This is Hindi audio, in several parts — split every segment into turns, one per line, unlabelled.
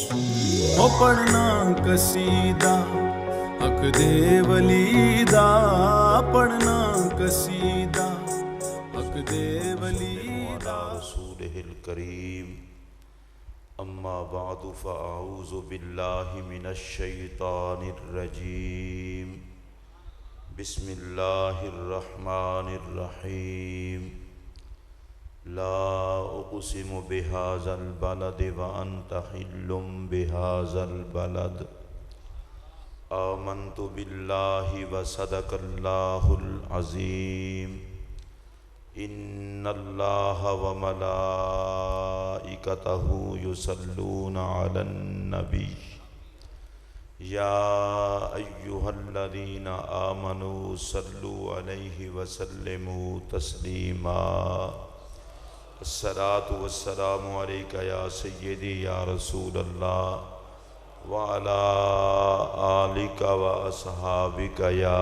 ओ पढ़ना कसीदा हक दे वलीदा, पढ़ना कसीदा हक दे वलीदा।
रसूलिहिल करीम अम्मा बादु फ़अऊज़ु बिल्लाहि मिनश शैतानिर रजीम। बिस्मिल्लाहिर रहमानिर रहीम। ला उक़सिमु बिहाज़ल बलद व अन्त हिल्लुम बिहाज़ल बलद। आमन्तु बिल्लाहि व सदक़ल्लाहुल अज़ीम। इन्नल्लाह व मलाइकतहु युसल्लूना अलन नबी। या अय्युहल्लज़ीना आमनू सल्लु अलैहि व सल्लिमू तस्लीमा। अस्सलातु वस्सलामु अलैका या सय्यदी या रसूलल्लाह व अला आलिका व अस्हाबिका या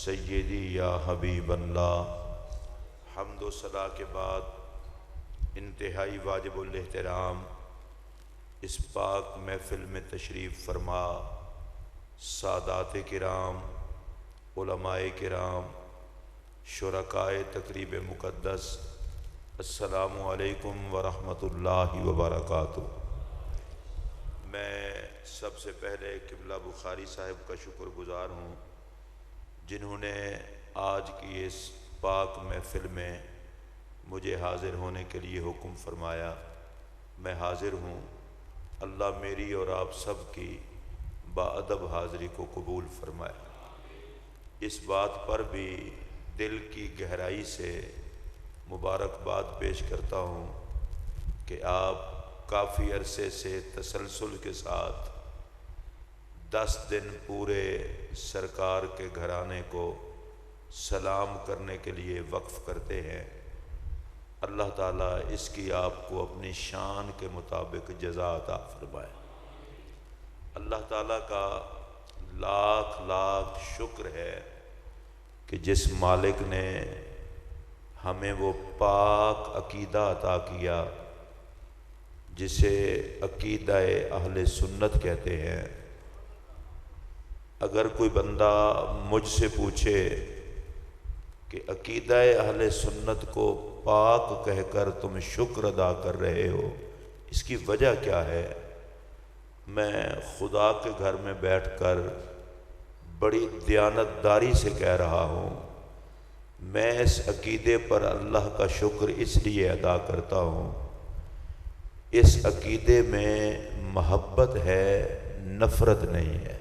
सय्यदी या हबीबल्लाह। हम्द व सला के बाद इंतहाई वाजिबुल एहतराम इस पाक महफिल में तशरीफ़ फरमा सादात किराम, उलमाए किराम, शुरकाए तकरीब मुक़द्दस, अस्सलामु अलैकुम व रहमतुल्लाहि व बरकातुहू। मैं सबसे पहले क़िबला बुखारी साहब का शुक्रगुज़ार हूँ जिन्होंने आज की इस पाक महफिल में मुझे हाज़िर होने के लिए हुक्म फरमाया। मैं हाज़िर हूँ। अल्लाह मेरी और आप सब की बाअदब हाज़िरी को कबूल फरमाए। इस बात पर भी दिल की गहराई से मुबारकबाद पेश करता हूँ कि आप काफ़ी अरसे से तसलसल के साथ 10 दिन पूरे सरकार के घराने को सलाम करने के लिए वक्फ़ करते हैं। अल्लाह ताला इसकी आपको अपनी शान के मुताबिक जज़ा अता फरमाए। अल्लाह ताला का लाख लाख शुक्र है कि जिस मालिक ने हमें वो पाक अकीदा अता किया जिसे अकीदा-ए अहले सुन्नत कहते हैं। अगर कोई बंदा मुझसे पूछे कि अकीदा-ए अहले सुन्नत को पाक कहकर तुम शुक्र अदा कर रहे हो, इसकी वजह क्या है, मैं खुदा के घर में बैठकर बड़ी दयानतदारी से कह रहा हूँ, मैं इस अकीदे पर अल्लाह का शुक्र इसलिए अदा करता हूँ, इस अकीदे में मोहब्बत है, नफ़रत नहीं है।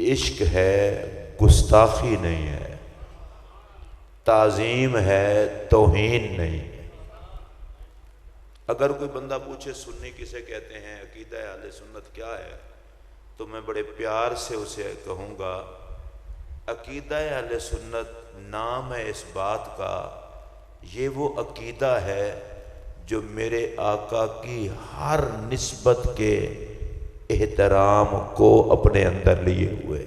इश्क है, गुस्ताखी नहीं है। ताज़ीम है, तौहीन नहीं है। अगर कोई बंदा पूछे सुन्नी किसे कहते हैं, अकीदा अहले सुन्नत क्या है, तो मैं बड़े प्यार से उसे कहूँगा अकीदा अहले सुन्नत नाम है इस बात का, ये वो अकीदा है जो मेरे आका की हर निस्बत के एहतराम को अपने अंदर लिए हुए।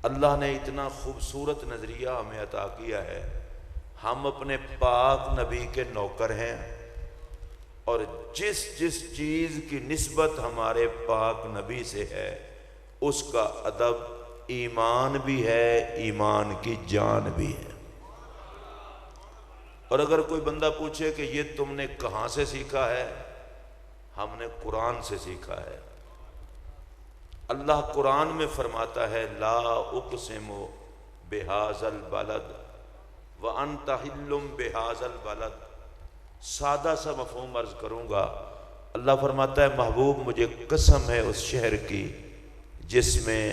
अल्लाह ने इतना खूबसूरत नज़रिया हमें अता किया है। हम अपने पाक नबी के नौकर हैं और जिस जिस चीज़ की निस्बत हमारे पाक नबी से है उसका अदब ईमान भी है, ईमान की जान भी है। और अगर कोई बंदा पूछे कि ये तुमने कहाँ से सीखा है, हमने कुरान से सीखा है। अल्लाह कुरान में फरमाता है ला उक़सिमु बिहाज़ल बलद व अन्त हिल्लुम बिहाज़ल बलद। सादा सा मफ़हूम अर्ज़ करूँगा। अल्लाह फरमाता है महबूब मुझे कसम है उस शहर की जिसमें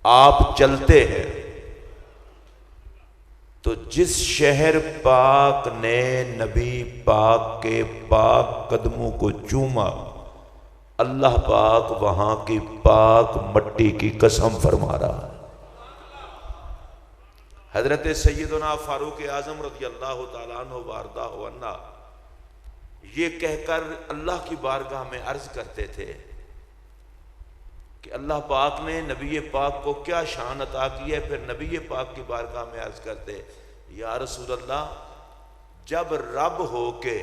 आप चलते हैं। तो जिस शहर पाक ने नबी पाक के पाक कदमों को चूमा, अल्लाह पाक वहां की पाक मट्टी की कसम फरमा रहा है। हजरत सैयदना फारूक आज़म रज़ियल्लाहु ताला अन्हु वारदाहु अन्ना ये कहकर अल्लाह की बारगाह में अर्ज करते थे कि अल्लाह पाक ने नबी पाक को क्या शान अता की है। फिर नबी पाक की बारगाह में अर्ज करते या रसूल अल्लाह जब रब होके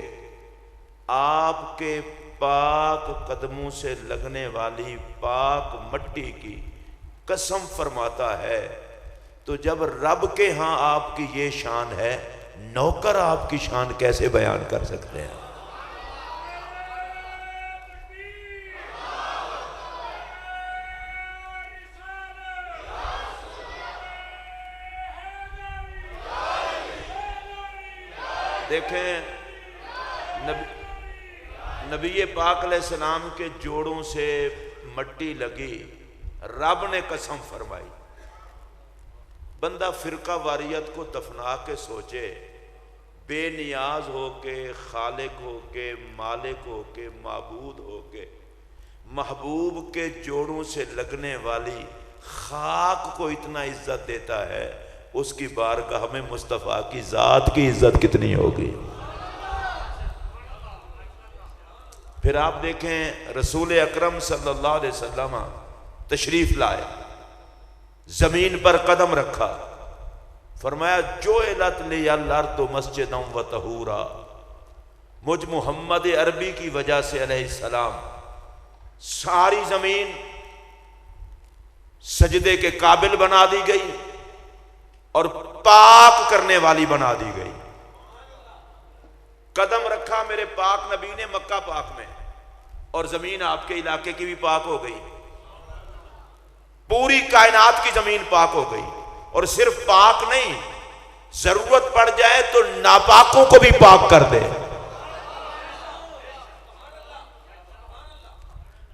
आपके पाक कदमों से लगने वाली पाक मट्टी की कसम फरमाता है, तो जब रब के यहां आपकी ये शान है, नौकर आपकी शान कैसे बयान कर सकते हैं? देखें, नबी पाक अलैहिस्सलाम के जोड़ों से मट्टी लगी, रब ने कसम फरमाई। बंदा फिरका वारियत को दफना के सोचे, बेनियाज होके, खालिक होके, मालिक होके, माबूद होके, महबूब के जोड़ों से लगने वाली खाक को इतना इज्जत देता है, उसकी बारगाह में मुस्तफ़ा की ज़ात की इज्जत कितनी होगी। फिर आप देखें, रसूल अकरम सल्लल्लाहु अलैहि वसल्लम तशरीफ लाए, जमीन पर कदम रखा, फरमाया जो इलत लियल अर्द मस्जिदम व तहूरा, मुझ मोहम्मद अरबी की वजह से अलैहिस्सलाम सारी जमीन सजदे के काबिल बना दी गई और पाक करने वाली बना दी गई। कदम रखा मेरे पाक नबी ने मक्का पाक में, और जमीन आपके इलाके की भी पाक हो गई, पूरी कायनात की जमीन पाक हो गई। और सिर्फ पाक नहीं, जरूरत पड़ जाए तो नापाकों को भी पाक कर दे।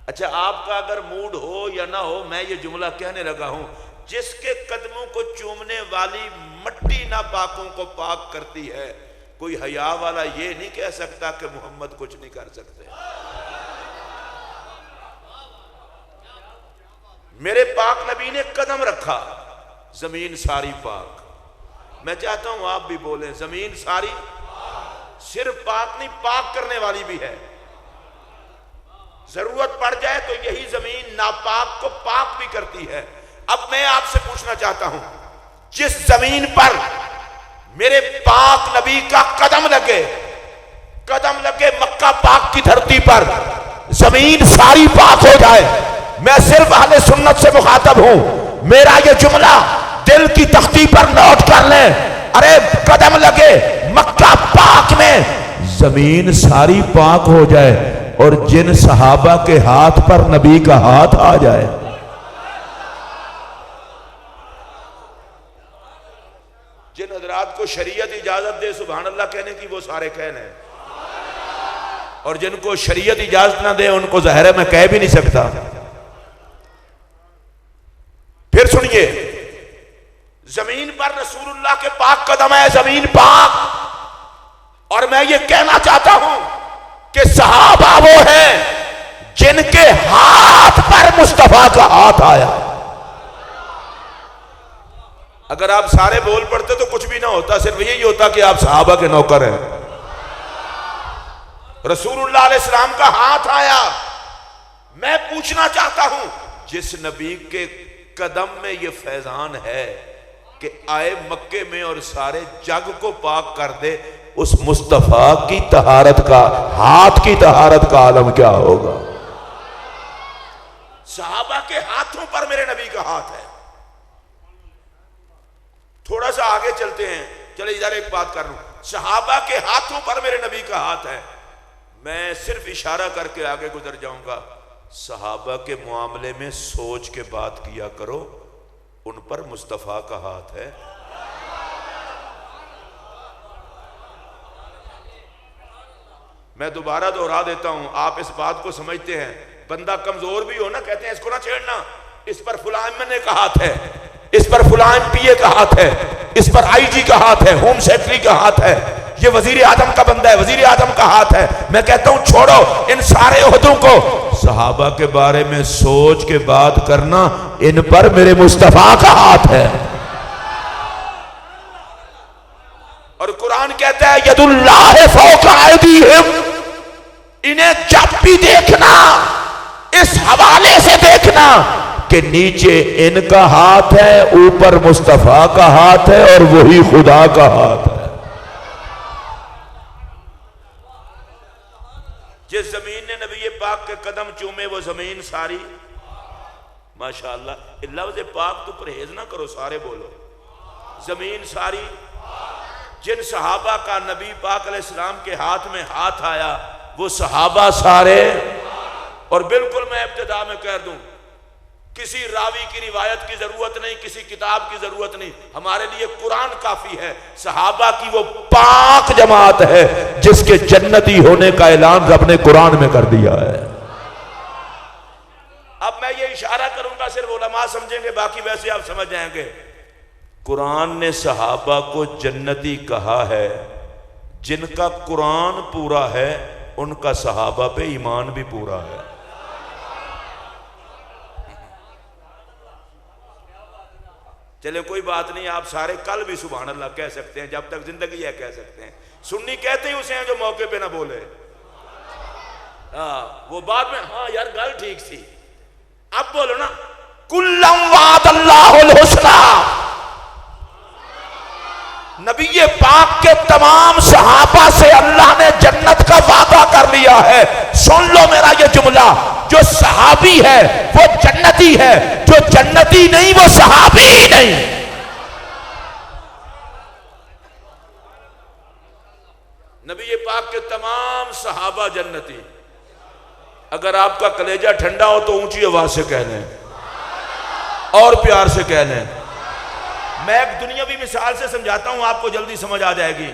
अच्छा, आपका अगर मूड हो या ना हो, मैं ये जुमला कहने लगा हूं, जिसके कदमों को चूमने वाली मट्टी नापाकों को पाक करती है, कोई हया वाला ये नहीं कह सकता कि मोहम्मद कुछ नहीं कर सकते। मेरे पाक नबी ने कदम रखा, जमीन सारी पाक। मैं चाहता हूं आप भी बोलें, जमीन सारी सिर्फ पाक नहीं, पाक करने वाली भी है। जरूरत पड़ जाए तो यही जमीन नापाक को पाक भी करती है। अब मैं आपसे पूछना चाहता हूं, जिस जमीन पर मेरे पाक नबी का कदम लगे मक्का पाक की धरती पर, जमीन सारी पाक हो जाए, मैं सिर्फ अहले सुन्नत से मुखातब हूं, मेरा ये जुमला दिल की तख्ती पर नोट कर लें। अरे कदम लगे मक्का पाक में, जमीन सारी पाक हो जाए और जिन सहाबा के हाथ पर नबी का हाथ आ जाए, जिन हजरात को शरीयत इजाजत दे सुभान अल्लाह कहने की, वो सारे कह लें, और जिनको शरीयत इजाजत ना दे उनको ज़ाहिर है मैं कह भी नहीं सकता। फिर सुनिए, जमीन पर रसूलुल्लाह के पाक कदम है, जमीन पाक। और मैं ये कहना चाहता हूं कि सहाबा वो हैं जिनके हाथ पर मुस्तफा का हाथ आया। अगर आप सारे बोल पड़ते तो कुछ भी ना होता, सिर्फ यही होता कि आप सहाबा के नौकर हैं। रसूलुल्लाह अलैहिस्सलाम का हाथ आया। मैं पूछना चाहता हूं, जिस नबी के कदम में ये फैजान है कि आए मक्के में और सारे जग को पाक कर दे, उस मुस्तफा की तहारत का, हाथ की तहारत का आलम क्या होगा। सहाबा के हाथों पर मेरे नबी का हाथ है। थोड़ा सा आगे चलते हैं, चले इधर एक बात कर लूं, सहाबा के हाथों पर मेरे नबी का हाथ है। मैं सिर्फ इशारा करके आगे गुजर जाऊंगा। सहाबा के मामले में सोच के बात किया करो, उन पर मुस्तफा का हाथ है। मैं दोबारा दोहरा देता हूं, आप इस बात को समझते हैं। बंदा कमजोर भी हो ना, कहते हैं इसको ना छेड़ना, इस पर फुला एमएनए का हाथ है, इस पर फुला एमपीए का हाथ है, इस पर आईजी का हाथ है, होम सेक्रेटरी का हाथ है, ये वजीर आजम का बंदा है, वजीर आजम का हाथ है। मैं कहता हूं छोड़ो इन सारे ओहदों को, सहाबा के बारे में सोच के बात करना, इन पर मेरे मुस्तफा का हाथ है। और कुरान कहता है यदुल्लाह फौका ऐदीहिम, इन्हें जब भी देखना इस हवाले से देखना कि नीचे इनका हाथ है, ऊपर मुस्तफा का हाथ है और वही खुदा का हाथ है। के कदम चूमे वो जमीन सारी। माशाअल्लाह, लफ्ज़ पाक तो परहेज ना करो, सारे बोलो जमीन सारी। जिन सहाबा का नबी पाक अलैहिस्सलाम के हाथ में हाथ आया वो सहाबा सारे। और बिल्कुल मैं इब्तिदा में कह दूं, किसी रावी की रिवायत की जरूरत नहीं, किसी किताब की जरूरत नहीं, हमारे लिए कुरान काफी है। सहाबा की वो पाक जमात है जिसके जन्नती होने का ऐलान रब ने कुरान में कर दिया है। अब मैं ये इशारा करूंगा, सिर्फ उलमा समझेंगे, बाकी वैसे आप समझ जाएंगे। कुरान ने सहाबा को जन्नती कहा है। जिनका कुरान पूरा है उनका सहाबा पे ईमान भी पूरा है। चले कोई बात नहीं, आप सारे कल भी सुभान अल्लाह कह सकते हैं, जब तक जिंदगी है कह सकते हैं। सुन्नी कहते ही उसे हैं जो मौके पे ना बोले। वो बाद में हाँ यार गल ठीक थी, अब बोलो ना। कुल्लम वादल्लाहुल हुस्ना, नबी पाक के तमाम सहाबा से अल्लाह ने जन्नत का वादा कर लिया है। सुन लो मेरा ये जुमला, जो सहाबी है वो जन्नती है, जो जन्नती नहीं वो सहाबी नहीं। नबी पाक के तमाम सहाबा जन्नती। अगर आपका कलेजा ठंडा हो तो ऊंची आवाज से कह लें और प्यार से कह लें। मैं एक दुनियावी मिसाल से समझाता हूं, आपको जल्दी समझ आ जाएगी।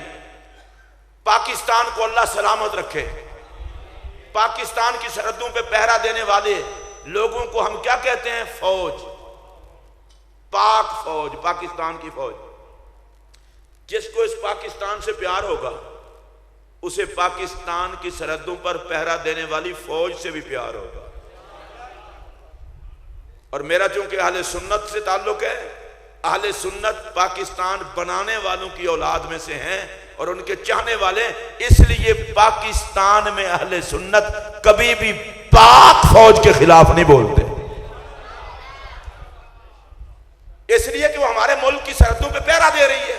पाकिस्तान को अल्लाह सलामत रखे। पाकिस्तान की सरहदों पे पहरा देने वाले लोगों को हम क्या कहते हैं? फौज, पाक फौज, पाकिस्तान की फौज। जिसको इस पाकिस्तान से प्यार होगा उसे पाकिस्तान की सरहदों पर पहरा देने वाली फौज से भी प्यार होगा। और मेरा चूंकि अहले सुन्नत से ताल्लुक है, अहले सुन्नत पाकिस्तान बनाने वालों की औलाद में से हैं और उनके चाहने वाले, इसलिए पाकिस्तान में अहले सुन्नत कभी भी पाक फौज के खिलाफ नहीं बोलते, इसलिए कि वो हमारे मुल्क की सरहदों पे पहरा दे रही है।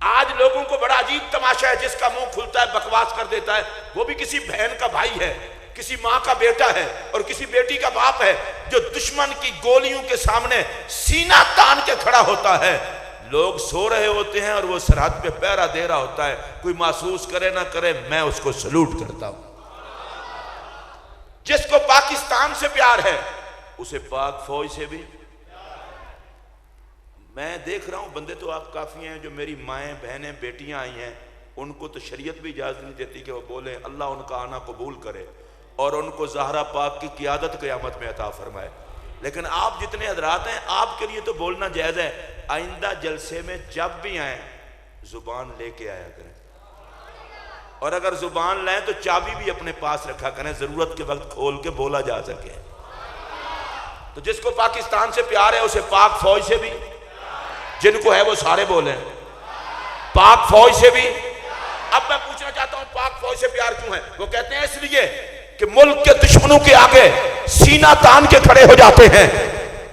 आज लोगों को बड़ा अजीब तमाशा है, जिसका मुंह खुलता है बकवास कर देता है, वो भी किसी बहन का भाई है, किसी मां का बेटा है और किसी बेटी का बाप है, जो दुश्मन की गोलियों के सामने सीना तान के खड़ा होता है। लोग सो रहे होते हैं और वो सरहद पे पहरा दे रहा होता है। कोई महसूस करे ना करे, मैं उसको सलूट करता हूं। जिसको पाकिस्तान से प्यार है उसे पाक फौज से भी। मैं देख रहा हूं बंदे तो आप काफी हैं जो मेरी माएँ बहनें बेटियां आई हैं, उनको तो शरीयत भी इजाजत नहीं देती कि वो बोले। अल्लाह उनका आना कबूल करे और उनको ज़हरा पाक की क़ियादत क़यामत में अता फरमाए। लेकिन आप जितने हजरात हैं, आपके लिए तो बोलना जायज़ है। आइंदा जलसे में जब भी आए जुबान लेके आया करें, और अगर जुबान लाएं तो चाबी भी अपने पास रखा करें, ज़रूरत के वक्त खोल के बोला जा सके। तो जिसको पाकिस्तान से प्यार है उसे पाक फौज से भी, जिनको है वो सारे बोले पाक फौज से भी। अब मैं पूछना चाहता हूं पाक फौज से प्यार क्यों है? वो कहते हैं इसलिए कि मुल्क के दुश्मनों के आगे सीना तान के खड़े हो जाते हैं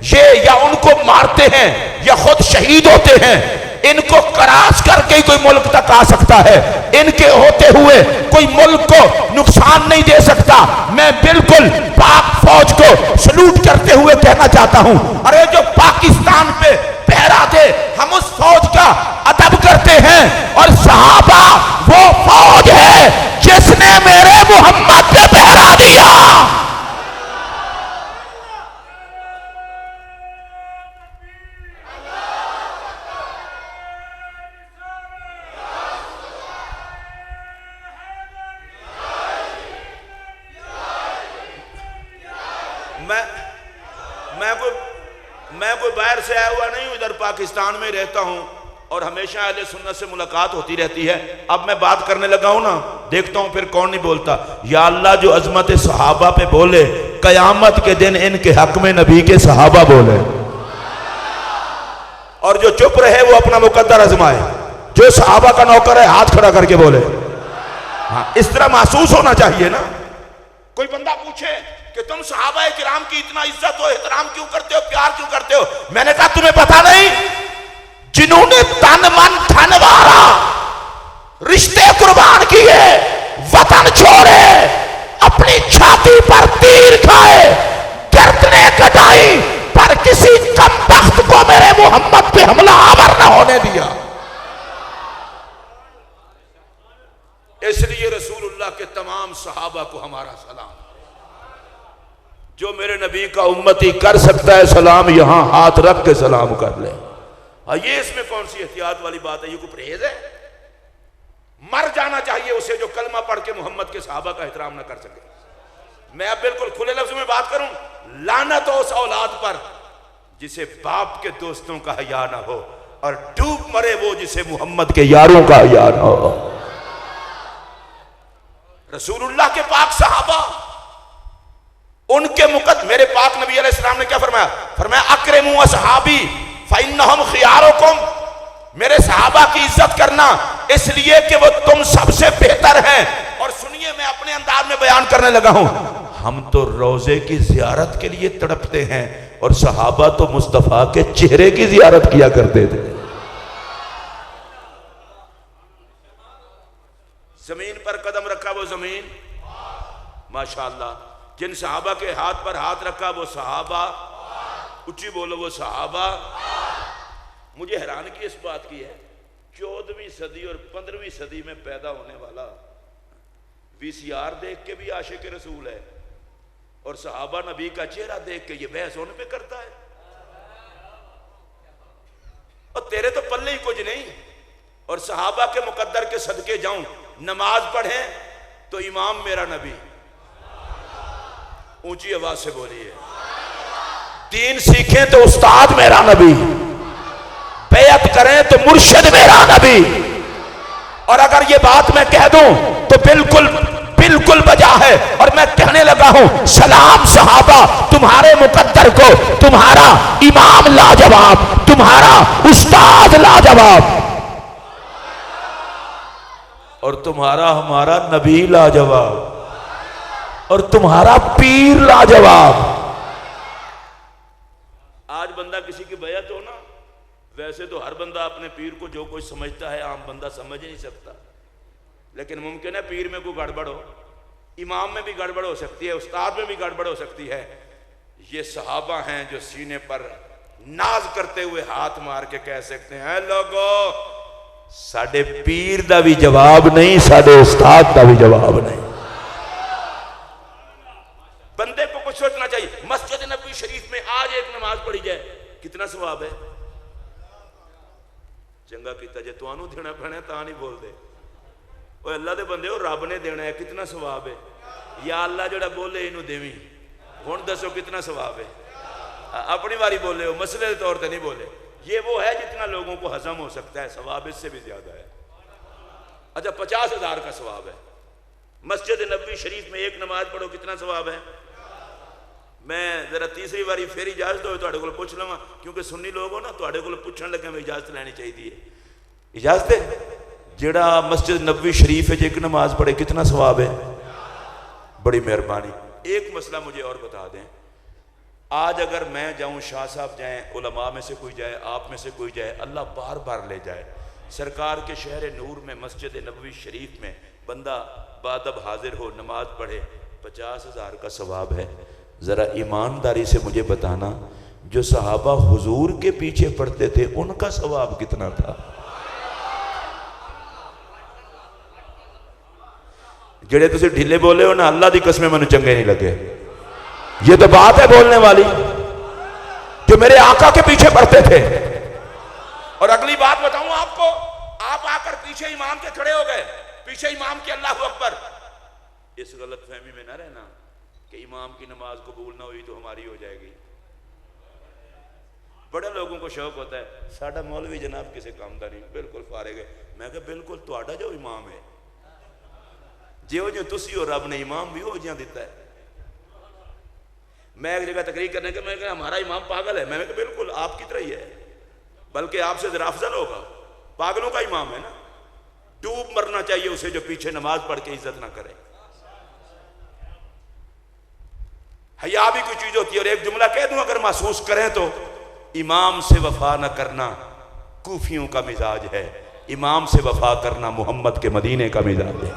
ये, या उनको मारते हैं या खुद शहीद होते हैं। इनको क्रॉस करके ही कोई मुल्क तक आ सकता है, इनके होते हुए कोई मुल्क को नुकसान नहीं दे सकता। मैं बिल्कुल पाक फौज को सलूट करते हुए कहना चाहता हूं, अरे जो पाकिस्तान पे पहरा दे, हम उस फौज का अदब करते हैं। और सहाबा वो फौज है जिसने मेरे मोहम्मद पे पहरा दिया। मैं कोई बाहर से आया हुआ नहीं हूं, इधर पाकिस्तान में रहता हूं और हमेशा अहले सुन्नत से मुलाकात होती रहती है। अब मैं बात करने लगा हूं ना, देखता हूं फिर कौन नहीं बोलता। या अल्लाह जो अजमत सहाबा पे बोले, कयामत के दिन इनके हक में नबी के सहाबा बोले, और जो चुप रहे वो अपना मुकद्दर आजमाए। जो सहाबा का नौकर है हाथ खड़ा करके बोले। हाँ, इस तरह महसूस होना चाहिए ना। कोई बंदा पूछे कि तुम सहाबा किराम की इतना इज्जत हो, एहतराम क्यों करते हो, प्यार क्यों करते हो? मैंने कहा तुम्हें पता नहीं, जिन्होंने तन मन धन वारा, रिश्ते कुर्बान किए, वतन छोड़े, होने दिया। इसलिए रसूलुल्लाह के तमाम सहाबा को हमारा सलाम। जो मेरे नबी का उम्मती कर सकता है सलाम, यहां हाथ रख के सलाम कर ले। ये इसमें कौन सी एहतियात वाली बात है? ये कोई परहेज है? मर जाना चाहिए उसे जो कलमा पढ़ के मोहम्मद के सहाबा का एहतराम ना कर सके। मैं अब बिल्कुल खुले लफ्ज में बात करूं, लानत हो उस औलाद पर जिसे बाप के दोस्तों का हया ना हो, और डूब मरे वो जिसे मोहम्मद के यारों का हया ना हो। रसूलुल्लाह के पाक सहाबा, उनके मुकद्दर मेरे पाक नबी अलैहिस्सलाम ने क्या फरमाया? फरमाया अकरमू असहाबी फइन्नहुम खियारुकुम। मेरे सहाबा की इज्जत करना इसलिए कि वो तुम सबसे बेहतर हैं। और सुनिए, मैं अपने अंदाज में बयान करने लगा हूं। हम तो रोजे की जियारत के लिए तड़पते हैं और सहाबा तो मुस्तफा के चेहरे की जियारत किया करते थे। जमीन पर कदम रखा वो जमीन, माशाअल्लाह। जिन सहाबा के हाथ पर हाथ रखा वो सहाबा, ऊंची बोलो वो सहाबा। मुझे हैरानगी इस बात की है, 14वीं सदी और 15वीं सदी में पैदा होने वाला VCR देख के भी आशिक रसूल है, और सहाबा नबी का चेहरा देख के ये बहस उन पे करता है। और तेरे तो पल्ले ही कुछ नहीं। और सहाबा के मुकद्दर के सदके जाऊं, नमाज पढ़े तो इमाम मेरा नबी, ऊंची आवाज से बोलिए। दीन सीखें तो उस्ताद मेरा नबी, बैत करें तो मुर्शिद मेरा नबी। और अगर ये बात मैं कह दूं तो बिल्कुल बिल्कुल बजा है। और मैं कहने लगा हूं, सलाम सहाबा, तुम्हारे मुकद्दर को तुम्हारा इमाम लाजवाब, तुम्हारा उस्ताद लाजवाब, और तुम्हारा हमारा नबी लाजवाब, और तुम्हारा पीर लाजवाब। आज बंदा किसी की बैत हो ना, वैसे तो हर बंदा अपने पीर को जो कुछ समझता है आम बंदा समझ ही नहीं सकता, लेकिन मुमकिन है पीर में कोई गड़बड़ हो, इमाम में भी गड़बड़ हो सकती है, उस्ताद में भी गड़बड़ हो सकती है। ये सहाबा हैं जो सीने पर नाज करते हुए हाथ मार के कह सकते हैं, लोगो साडे पीर दा भी जवाब नहीं, साडे उस्ताद दा भी जवाब नहीं। बंदे को कुछ सोचना चाहिए। मस्जिद नबी शरीफ में आज एक नमाज पढ़ी जाए, कितना सवाब है? चंगा किता जे तुहानू देना पैना तां नहीं बोलते। ओए अल्लाह दे बंदे हो, रब ने देना है, कितना सवाब है? या अल्लाह जोड़ा बोले इनू देवी, हुण दसो कितना सवाब है? अपनी बारी बोले हो, मसले के तौर पर नहीं बोले। ये वो है जितना लोगों को हजम हो सकता है, सवाब इससे भी ज्यादा है। अच्छा, 50,000 का सवाब है। मस्जिद नबी शरीफ में एक नमाज पढ़ो, कितना सवाब है? मैं जरा तीसरी बारी फिर इजाजत हो तुहाडे कोल पूछ लवां, क्योंकि सुन्नी लोग हो ना, तुहाडे कोल पुछण लगे मैं इजाजत लैनी चाहिए। इजाजत है? जेड़ा मस्जिद नबी शरीफ है, एक नमाज पढ़े कितना सवाब है? बड़ी मेहरबानी। एक मसला मुझे और बता दें। आज अगर मैं जाऊं, शाह साहब जाएं, उलमा में से कोई जाए, आप में से कोई जाए, अल्लाह बार बार ले जाए, सरकार के शहर नूर में मस्जिद नबवी शरीफ में बंदा बादब हाजिर हो, नमाज पढ़े, 50,000 का सवाब है। ज़रा ईमानदारी से मुझे बताना, जो सहाबा हुजूर के पीछे पढ़ते थे उनका सवाब कितना था? जेड़े तुसी ढीले बोले हो ना, अल्लाह दी कसम मैनू चंगे नहीं लगे। ये तो बात है बोलने वाली, जो मेरे आका के पीछे पढ़ते थे। और अगली बात बताऊं आपको, आप आकर पीछे इमाम के खड़े हो गए, पीछे इमाम के अल्लाहू अकबर। इस गलत फहमी में ना रहना कि इमाम की नमाज कबूल ना हुई तो हमारी हो जाएगी। बड़े लोगों को शौक होता है, साडा मौलवी जनाब किसी काम का नहीं, बिल्कुल फारिग है। मैं कहा बिल्कुल तुहाडा जो इमाम है, जो जो तुसी हो, रब ने इमाम भी हो जिया दिता है। मैं एक जगह तकरीर करने के, मैं कहा हमारा इमाम पागल है। मैंने कहा बिल्कुल आपकी तरह ही है, बल्कि आपसे जरा अफजल होगा, पागलों का इमाम है ना। डूब मरना चाहिए उसे जो पीछे नमाज पढ़ के इज्जत ना करे। हया भी कोई चीज होती है। और एक जुमला कह दूं, अगर महसूस करें तो, इमाम से वफा न करना कूफियों का मिजाज है, इमाम से वफा करना मोहम्मद के मदीने का मिजाज है।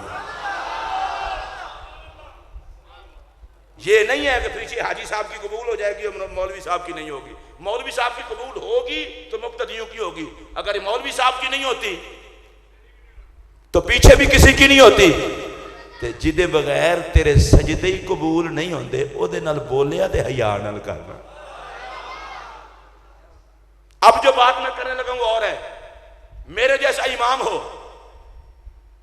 ये नहीं है कि पीछे हाजी साहब की कबूल हो जाएगी और मौलवी साहब की नहीं होगी। मौलवी साहब की कबूल होगी तो मुक्तदियों की होगी, अगर मौलवी साहब की नहीं होती तो पीछे भी किसी की नहीं होती। ते जिदे बगैर तेरे सजदे ही कबूल नहीं होंदे ओदे नाल बोलिया ते हया नाल करना। अब जो बात मैं करने लगा और है, मेरे जैसा इमाम हो,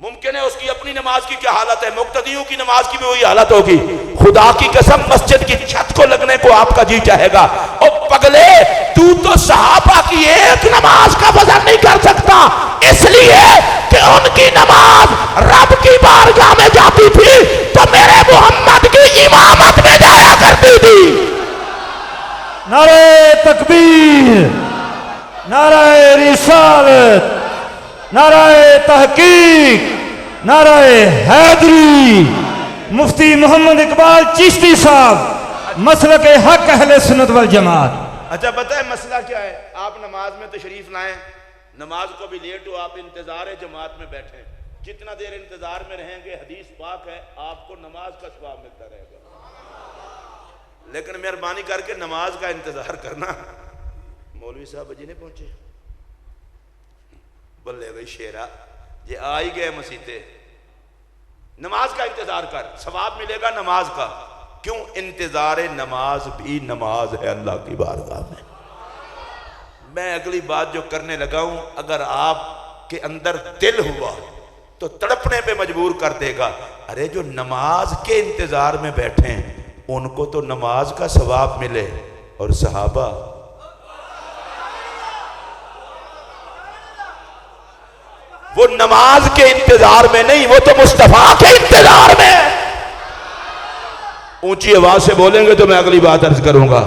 मुमकिन है उसकी अपनी नमाज की क्या हालत है, मुक्तदियों की नमाज की भी वही हालत होगी। खुदा की कसम मस्जिद की छत को लगने को आपका जी चाहेगा। और पगले, तू तो सहाबा की एक नमाज का वजन नहीं कर सकता, इसलिए कि उनकी नमाज रब की बारगाह में जाती थी तो मेरे मोहम्मद की इमामत में जाया करती थी।
नारे तकबीर, नारे रिसालत, नारे तहकीक, नारे हैदरी। मुफ्ती मोहम्मद इकबाल चिश्ती साहब, मसलक हक अहले सुन्नत वल जमात।
अच्छा पता है मसला क्या है? आप नमाज में तशरीफ लाएं, नमाज को भी लेट हो, आप इंतजार जमात में बैठे, जितना देर इंतजार में रहेंगे हदीस पाक है आपको नमाज का सवाब मिलता रहेगा। लेकिन मेहरबानी करके नमाज का इंतजार करना। मौलवी साहब अजी नहीं पहुंचे, बल्ले भाई शेरा ये आ ही गए मसीते, नमाज का इंतजार कर, सवाब मिलेगा नमाज का। क्यों? इंतजार नमाज भी नमाज है अल्लाह की बारगाह में। मैं अगली बात जो करने लगा हूं, अगर आपके अंदर दिल हुआ तो तड़पने पे मजबूर कर देगा। अरे जो नमाज के इंतजार में बैठे हैं उनको तो नमाज का सवाब मिले, और सहाबा वो नमाज के इंतजार में नहीं, वो तो मुस्तफा के इंतजार में। ऊंची आवाज से बोलेंगे तो मैं अगली बात अर्ज करूंगा।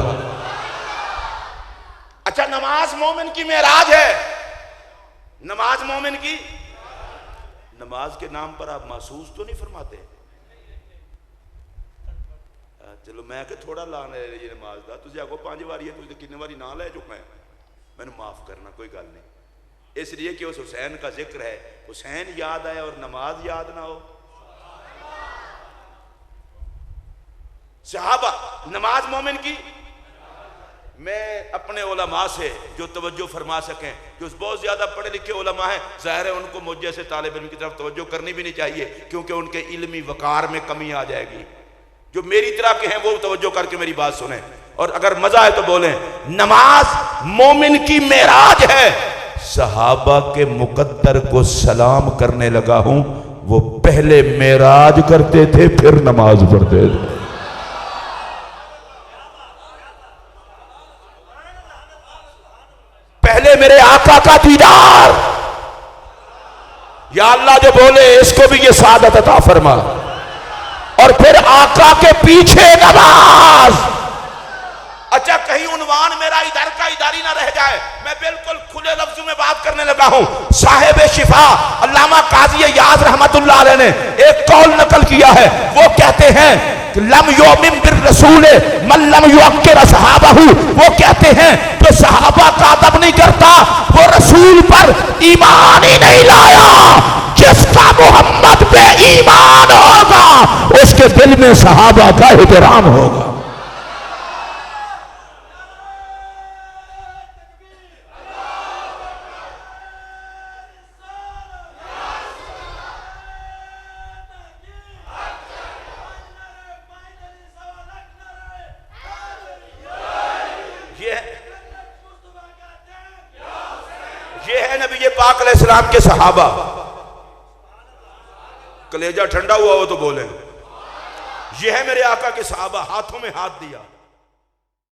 अच्छा, नमाज मोमिन की मेराज है। नमाज मोमिन की, नमाज के नाम पर आप महसूस तो नहीं फरमाते? चलो मैं कि थोड़ा ला ले नमाज का, तुझे आगो 5 बारी है, तुझे कितने बारी ना ले चुका है, मैंने माफ करना, कोई गल नहीं। इसलिए कि उस हुसैन का जिक्र है, हुसैन याद आए और नमाज याद ना हो। सहाबा, नमाज मोमिन की। मैं अपने उलमा से जो तवज्जो फरमा सकें, जो बहुत ज्यादा पढ़े लिखे उलमा हैं, ज़ाहिर है उनको मुझे से तालिब इल्म की तरफ तवज्जो करनी भी नहीं चाहिए, क्योंकि उनके इल्मी वकार में कमी आ जाएगी। जो मेरी तरह के हैं वो तवज्जो करके मेरी बात सुने, और अगर मजा है तो बोलें। नमाज मोमिन की मेराज है। सहाबा के मुकद्दर को सलाम करने लगा हूं, वो पहले मेराज करते थे फिर नमाज पढ़ते थे। पहले मेरे आका का दीदार, या अल्लाह जो बोले इसको भी ये सादत अता फरमा, और फिर आका के पीछे नमाज। अच्छा, कहीं उन्वान मेरा इधर का इधर ही ना रह जाए, मैं बिल्कुल खुले लफ्जों में बात करने लगा हूं। साहिब शिफा अल्लामा काजी याद रहमतुल्लाह अलैह ने एक कौल नकल किया है, वो कहते हैं लम युमिन बिर रसूल मन लम युअक्किर सहाबाहु। वो कहते हैं जो सहाबा का अदब नहीं करता वो रसूल पर ईमान ही नहीं लाया। जिसका मोहम्मद पे ईमान होगा उसके दिल में सहाबा का एहतराम होगा। ये है नबी पाक अलैहिस्सलाम के सहाबा। कलेजा ठंडा हुआ हो तो बोले। ये है मेरे आका के सहाबा, हाथों में हाथ दिया।